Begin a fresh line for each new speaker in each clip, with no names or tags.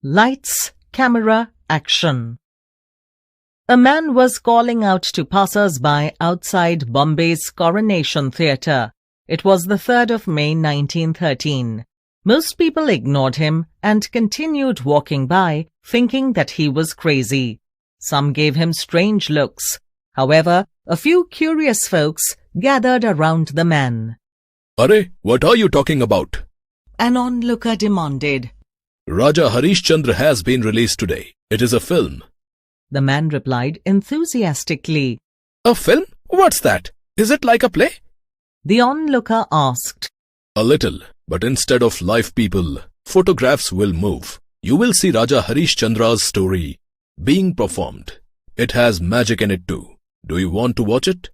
Lights, camera, action. A man was calling out to passers-by outside Bombay's Coronation Theatre. It was the 3rd of May 1913. Most people ignored him and continued walking by, thinking that he was crazy. Some gave him strange looks. However, a few curious folks gathered around the man.
"Arey, what are you talking about?"
An onlooker demanded.
"Raja Harishchandra has been released today. It is a film."
The man replied enthusiastically.
"A film? What's that? Is it like a play?"
The onlooker asked.
"A little, but instead of live people, photographs will move. You will see Raja Harishchandra's story being performed. It has magic in it too. Do you want to watch it?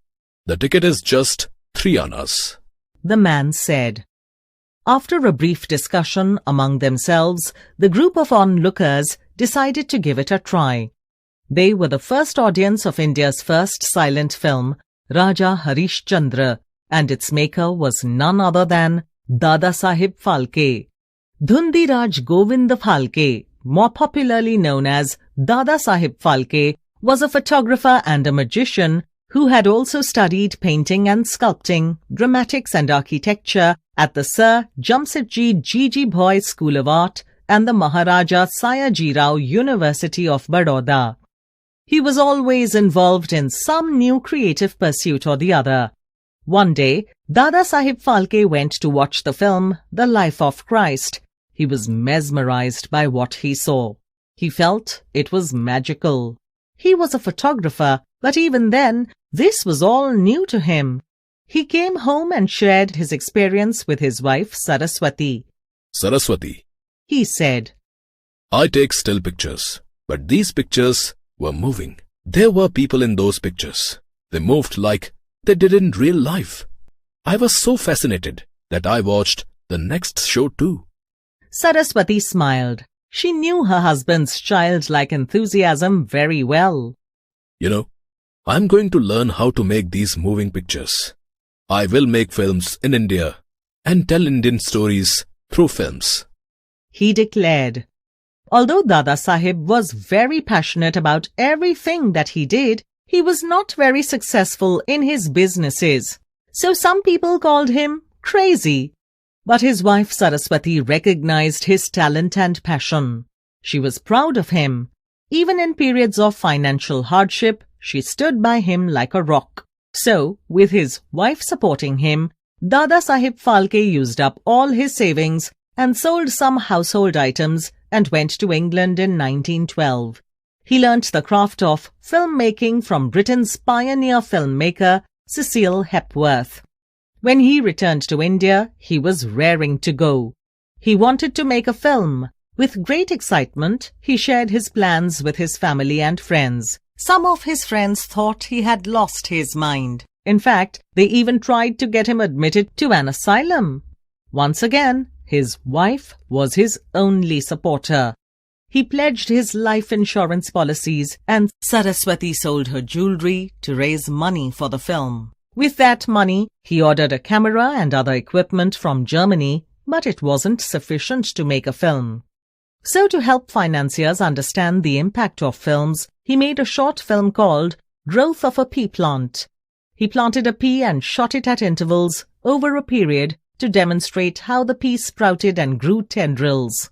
The ticket is just 3 annas.
The man said. After a brief discussion among themselves, the group of onlookers decided to give it a try. They were the first audience of India's first silent film, Raja Harishchandra, and its maker was none other than Dada Saheb Phalke. Dhundiraj Govind Phalke, more popularly known as Dada Saheb Phalke, was a photographer and a magician who had also studied painting and sculpting, dramatics and architecture at the Sir Jamsetji Jiji Bhoy School of Art and the Maharaja Sayaji Rao University of Baroda. He was always involved in some new creative pursuit or the other. One day, Dada Saheb Phalke went to watch the film The Life of Christ. He was mesmerized by what he saw. He felt it was magical. He was a photographer, but even then, this was all new to him. He came home and shared his experience with his wife Saraswati.
"Saraswati,"
he said,
"I take still pictures, but these pictures were moving. There were people in those pictures. They moved like they did in real life. I was so fascinated that I watched the next show too."
Saraswati smiled. She knew her husband's childlike enthusiasm very well.
"You know, I'm going to learn how to make these moving pictures. I will make films in India and tell Indian stories through films,"
he declared. Although Dada Saheb was very passionate about everything that he did, he was not very successful in his businesses. So some people called him crazy. But his wife Saraswati recognized his talent and passion. She was proud of him. Even in periods of financial hardship, she stood by him like a rock. So, with his wife supporting him, Dada Saheb Phalke used up all his savings and sold some household items and went to England in 1912. He learnt the craft of filmmaking from Britain's pioneer filmmaker Cecil Hepworth. When he returned to India, he was raring to go. He wanted to make a film. With great excitement, he shared his plans with his family and friends. Some of his friends thought he had lost his mind. In fact, they even tried to get him admitted to an asylum. Once again, his wife was his only supporter. He pledged his life insurance policies and Saraswati sold her jewelry to raise money for the film. With that money, he ordered a camera and other equipment from Germany, but it wasn't sufficient to make a film. So to help financiers understand the impact of films, he made a short film called Growth of a Pea Plant. He planted a pea and shot it at intervals over a period to demonstrate how the pea sprouted and grew tendrils.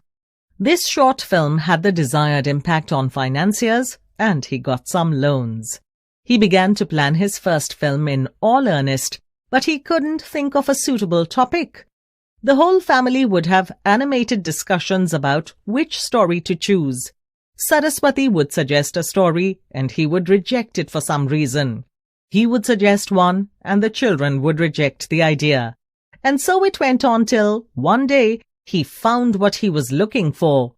This short film had the desired impact on financiers, and he got some loans. He began to plan his first film in all earnest, but he couldn't think of a suitable topic. The whole family would have animated discussions about which story to choose. Saraswati would suggest a story, and he would reject it for some reason. He would suggest one, and the children would reject the idea. And so it went on till, one day, he found what he was looking for.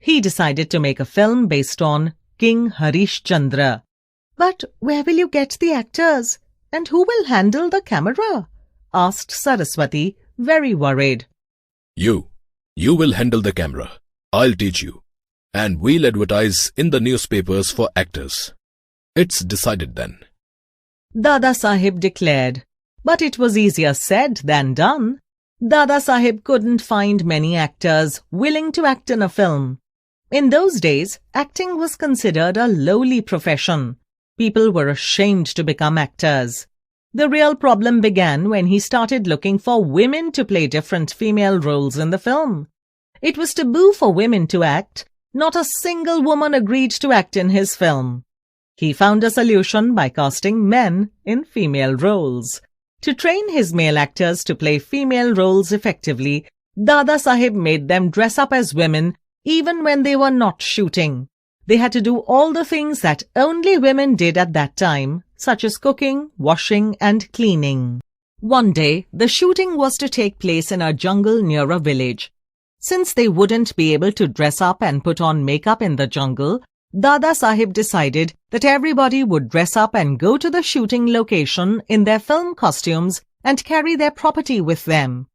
He decided to make a film based on King Harishchandra. "But where will you get the actors? And who will handle the camera?" asked Saraswati, very worried.
You will handle the camera. I'll teach you. And we'll advertise in the newspapers for actors. It's decided then,"
Dada Saheb declared. But it was easier said than done. Dada Saheb couldn't find many actors willing to act in a film. In those days, acting was considered a lowly profession. People were ashamed to become actors. The real problem began when he started looking for women to play different female roles in the film. It was taboo for women to act. Not a single woman agreed to act in his film. He found a solution by casting men in female roles. To train his male actors to play female roles effectively, Dada Saheb made them dress up as women even when they were not shooting. They had to do all the things that only women did at that time, such as cooking, washing, and cleaning. One day, the shooting was to take place in a jungle near a village. Since they wouldn't be able to dress up and put on makeup in the jungle, Dada Saheb decided that everybody would dress up and go to the shooting location in their film costumes and carry their property with them.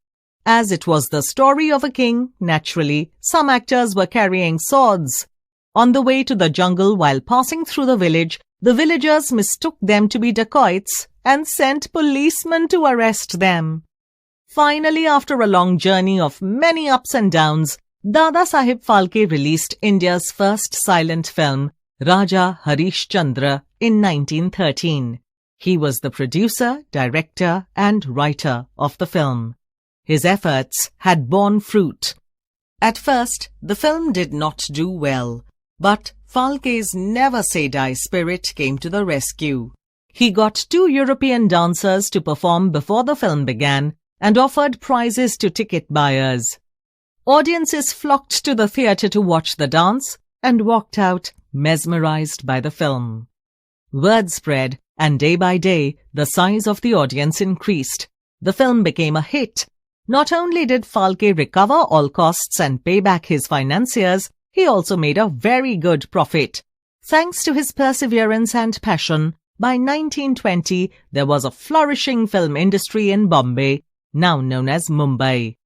As it was the story of a king, naturally, some actors were carrying swords. On the way to the jungle while passing through the village, the villagers mistook them to be dacoits and sent policemen to arrest them. Finally, after a long journey of many ups and downs, Dada Saheb Phalke released India's first silent film, Raja Harish Chandra, in 1913. He was the producer, director, and writer of the film. His efforts had borne fruit. At first, the film did not do well, but Phalke's never-say-die spirit came to the rescue. He got 2 European dancers to perform before the film began and offered prizes to ticket buyers. Audiences flocked to the theatre to watch the dance and walked out mesmerized by the film. Word spread, and day by day, the size of the audience increased. The film became a hit. Not only did Phalke recover all costs and pay back his financiers, he also made a very good profit. Thanks to his perseverance and passion, by 1920 there was a flourishing film industry in Bombay, now known as Mumbai.